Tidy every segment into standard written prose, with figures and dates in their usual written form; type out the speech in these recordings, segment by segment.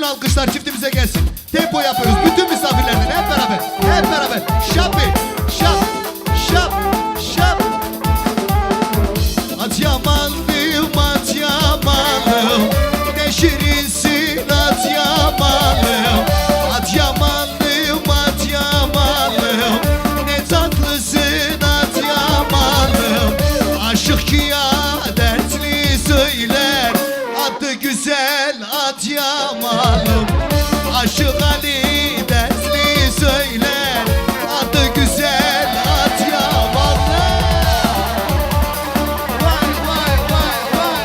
Bütün alkışlar çiftimize gelsin. Tempo yapıyoruz. Bütün misafirlerden hep beraber. Hep beraber. Şapi, şap, şap, şap. Adıyamanlıyım, Adıyamanlım. Ne şirinsin Adıyamanlım. Adıyamanlıyım, Adıyamanlım. Ne tatlısın Adıyamanlım. Aşık ki ya dertli söyler. Adı güzel Adıyamanlım. Aşık Ali dertli söyler. Adı güzel Adıyamanlım. Vay vay vay vay.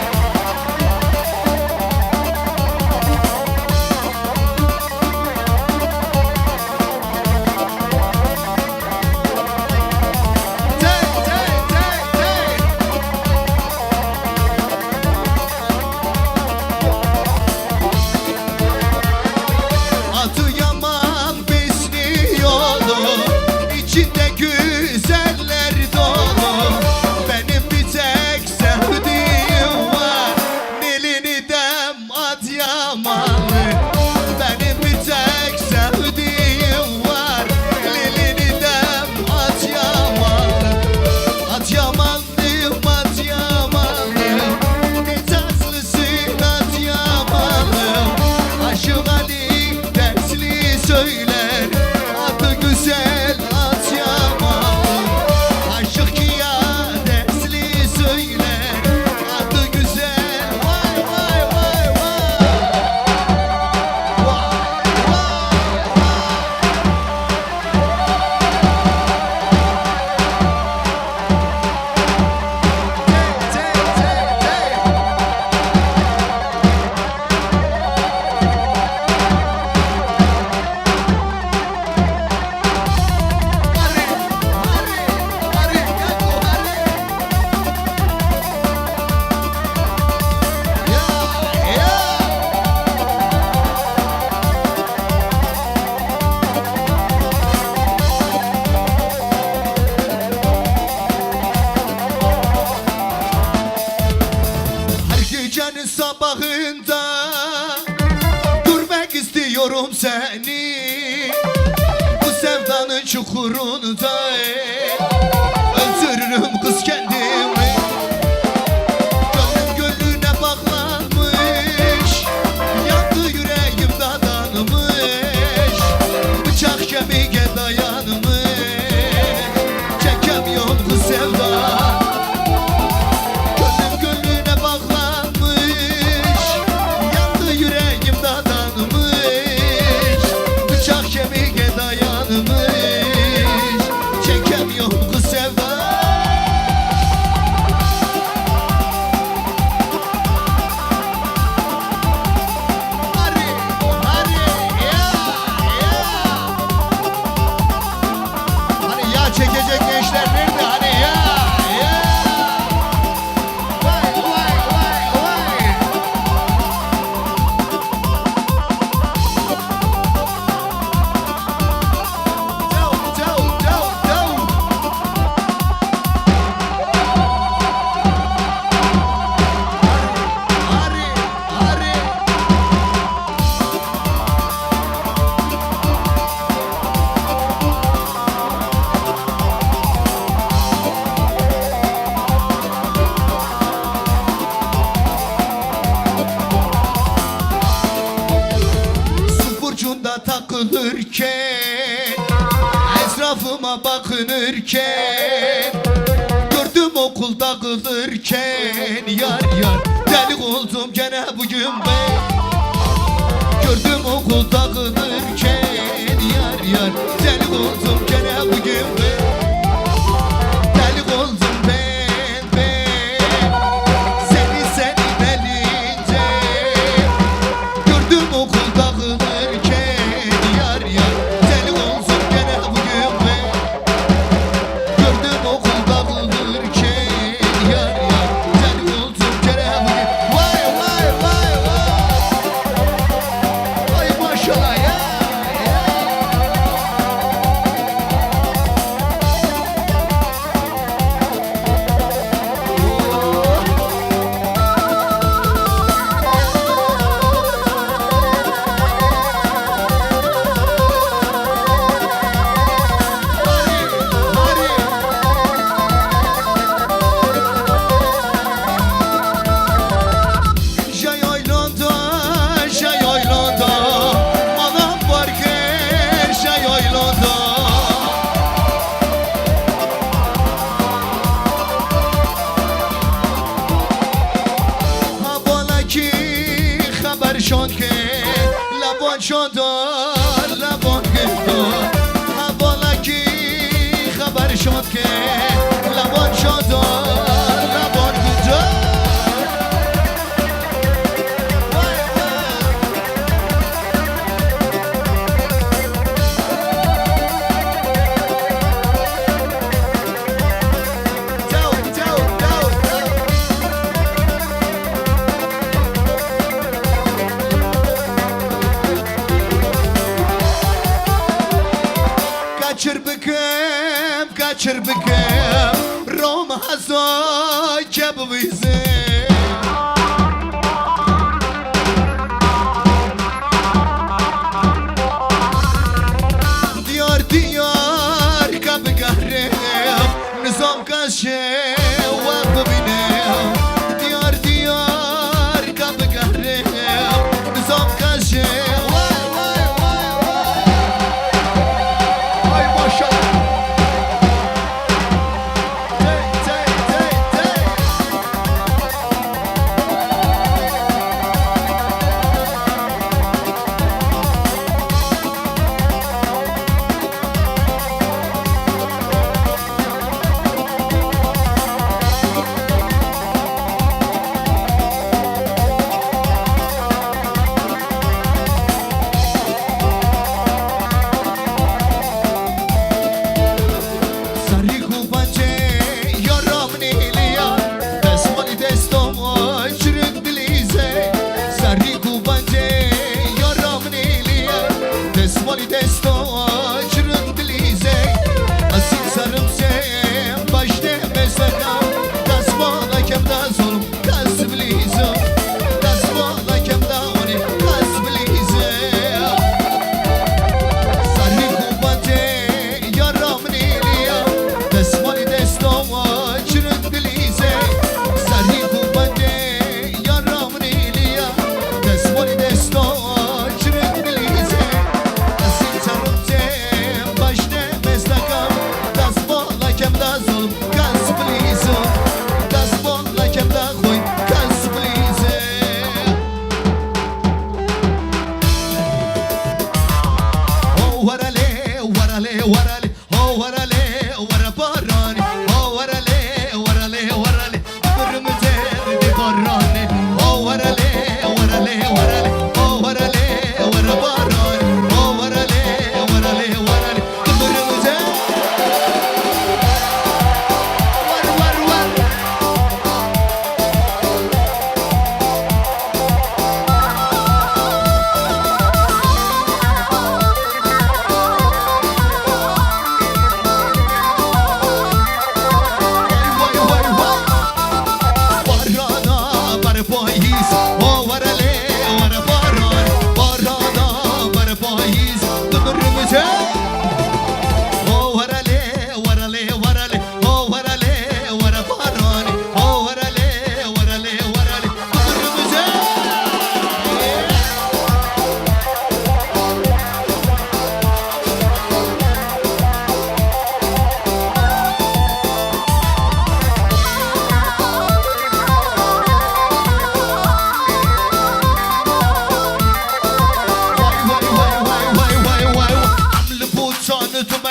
Hey hey hey hey. Adıyaman besli yolu, içinde güzeller dolu. Benim bir tek sevdiğim var, Nilini dem Adıyamanlı. Benim bir tek sevdiğim var, Nilini dem Adıyamanlı. Adıyamanlıyım, Adıyamanlım. Ne tatlısın Adıyamanlım. Aşık Ali dersli söyler. Adı güzel Adıyamanlım. Aşık ki ya dersli söyler. Adı güzel. Vay vay vay vay. Vay vay vay. Hey hey hey hey. Her gecenin sabahında görmek istiyorum seni. Bu sevdanın çukurunda öldürürüm kız kendimi. Gönlüm gönlüne bağlanmış, yandı yüreğim dadanmış. Bıçak kemiğe dayanmış, çekemiyorum kız sevdan. Gönlüm gönlüne bağlanmış, yandı yüreğim dadanmış. Bıçak kemiğe dayanmış, çekemiyorum kız sevdan. Hadi, hadi, ya, ya. Hani ya çekecek gençler nerede? Hani ya, ya. Vay vay vay vay. Dow dow dow dow. Hadi hadi. Su burcunda takılırken, etrafıma bakınırken, gördüm okul dağılırken. Yar yar deli oldum gene bugün ben. Gördüm okul dağılırken. Yar yar deli oldum gene bugün ben. Deli oldum ben. Senin elince gördüm okul dağılırken. Yar yar deli oldum gene bugün ben. Gördüm okul dağılırken. Yar yar deli oldum gene bugün. Vay vay vay vay. Vay maşallah ya. شد که لبان شد لبان گفتار حوالکی خبر شد که لبان شد لبان گفتار kaçır bıkım Rom hazo cebize Diyar diyar kabı gahrem Nizam kaşı vakı binem Diyar diyar kabı gahrem Nizam kaşı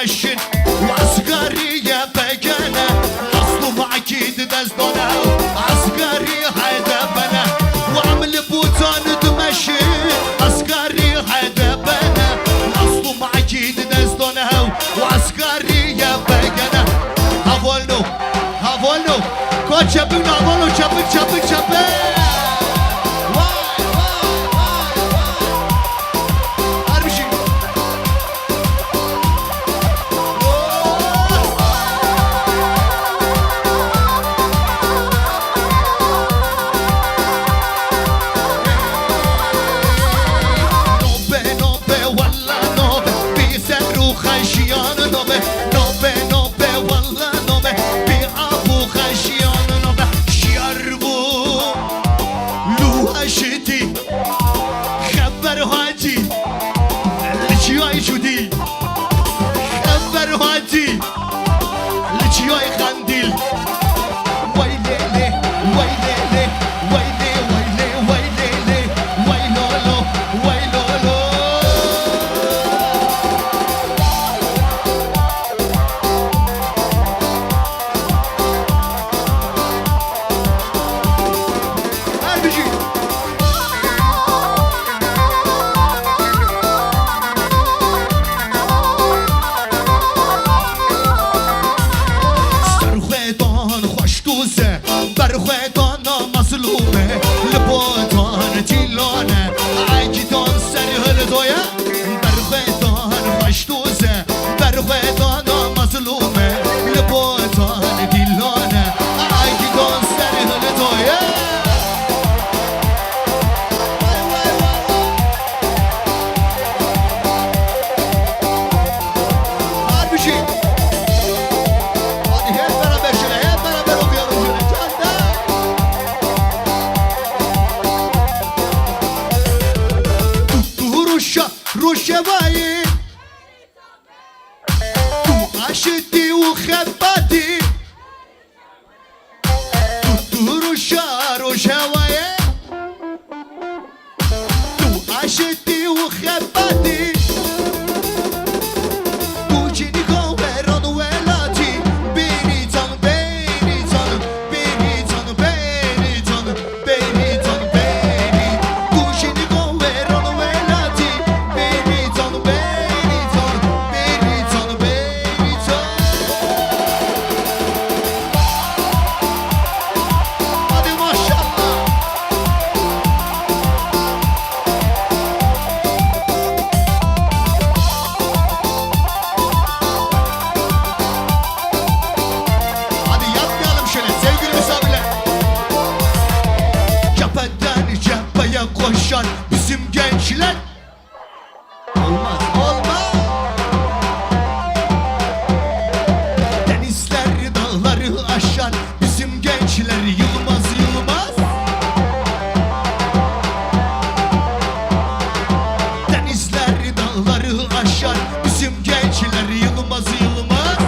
تمشن وعسكرية بجنة أصله أكيد دزدنا عسكري هيدا بنا وعمل بوتان تمشن عسكري هيدا بنا أصله أكيد دزدنا وعسكرية بجنة هافولنو كوتش بنا هافولنو شابك الشواي عشتي وخباتي دور الشعر وشواي عشتي وخباتي دوجيني كوفرون ولاتي بيني تان بيني تان بيني تان بيني تان بيني تان بيني دوجيني كوفرون ولاتي بيني تان بيني تان بيني تان بيني تان هادي ما شاء الله Hadi yapmayalım şöyle sevgili misafirler. Cepheden cepheye koşan bizim gençler. Olmaz, olmaz. Denizleri, dağları aşan bizim gençler yılmaz, yılmaz. Denizleri, dağları aşan bizim gençler yılmaz, yılmaz.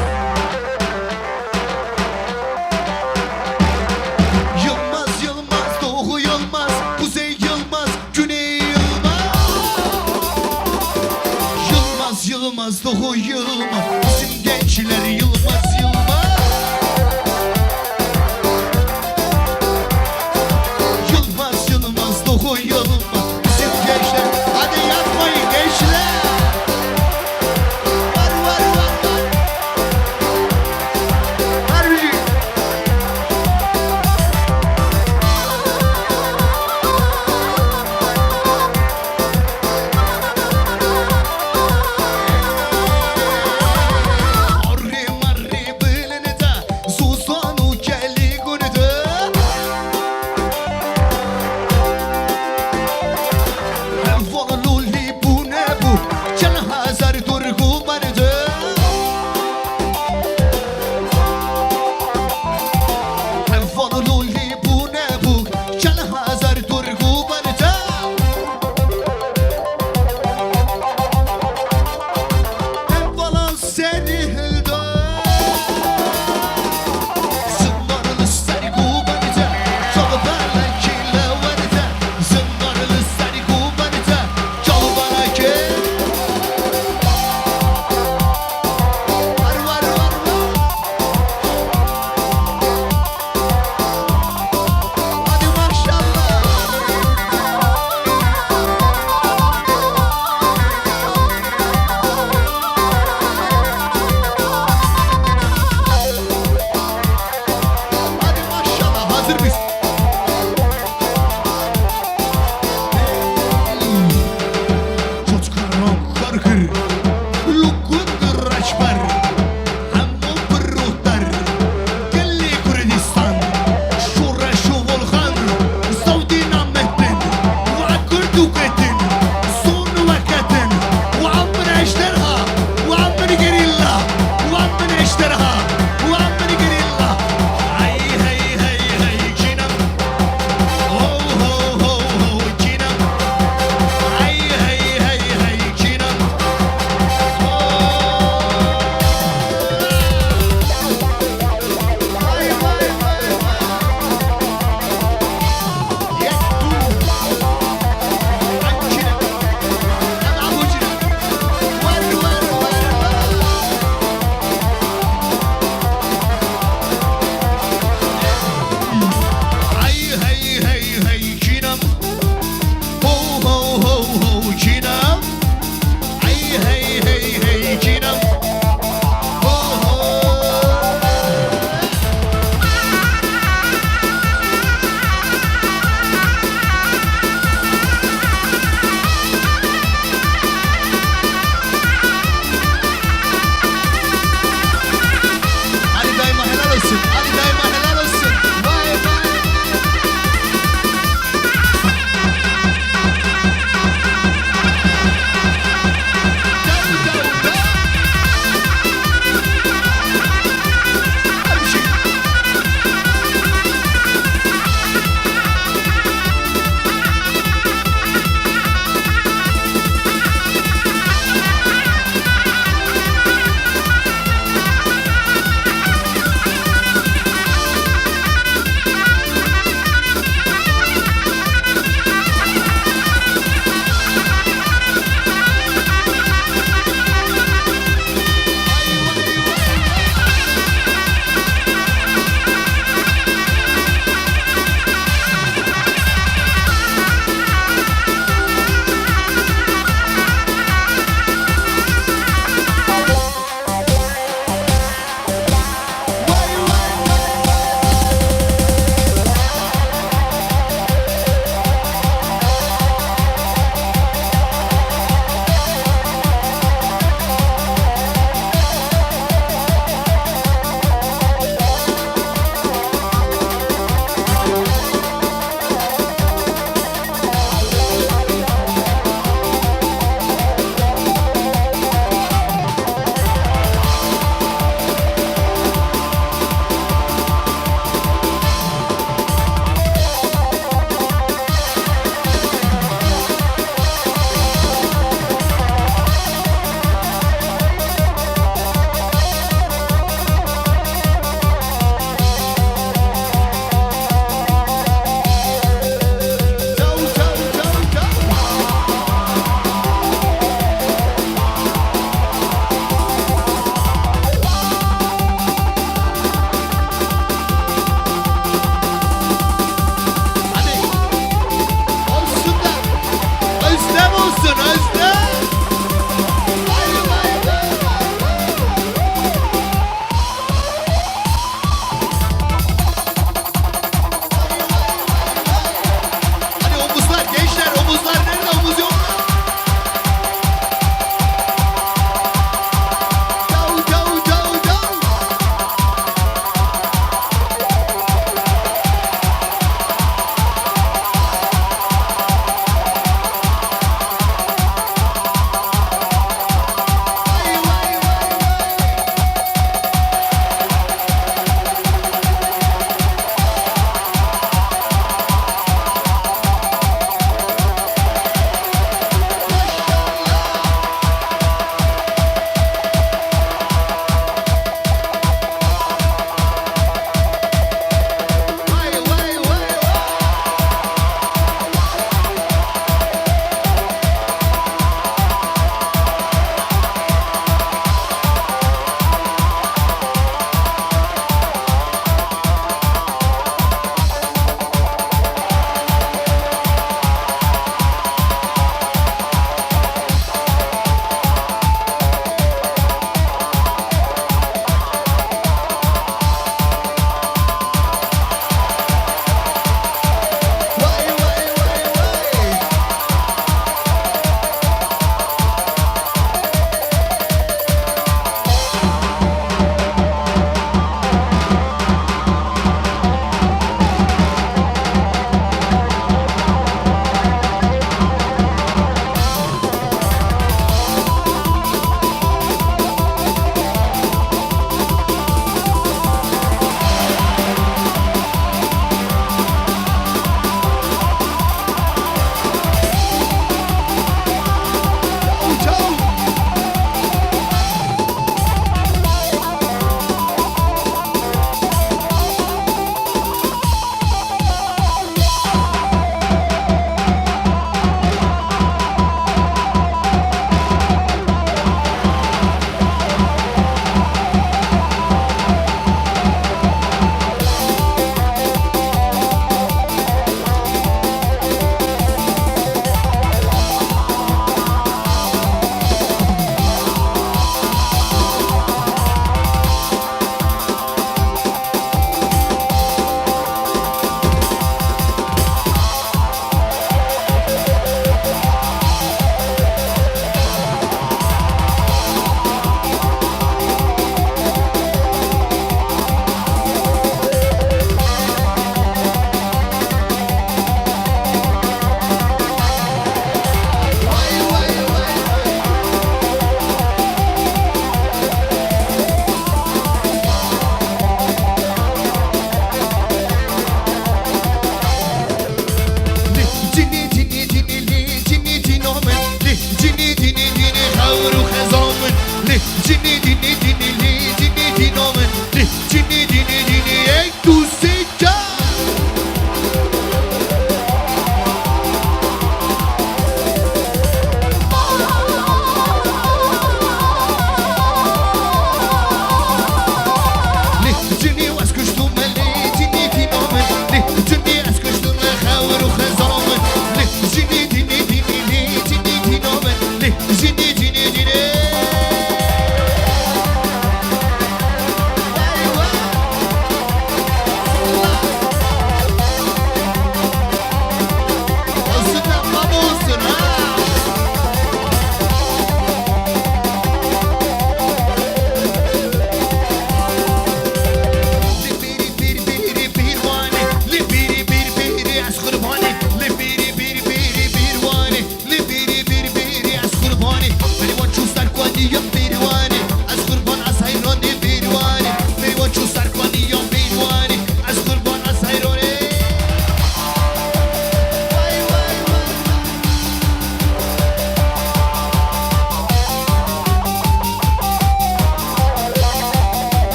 Yılmaz, yılmaz, doğu yılmaz, kuzey yılmaz, güney yılmaz. Yılmaz, yılmaz, doğu yılmaz, bizim gençler yılmaz, yılmaz. Yılmaz, yılmaz, doğu yılmaz, bizim gençler. Hadi yapmayın gençler. Var, var, var, var. Harbi.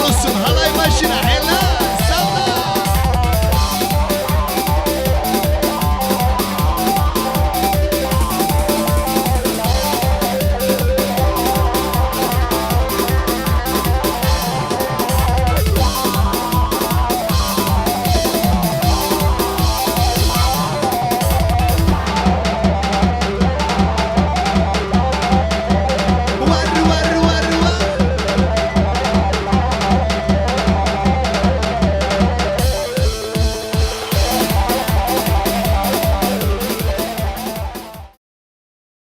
olsun halay başına.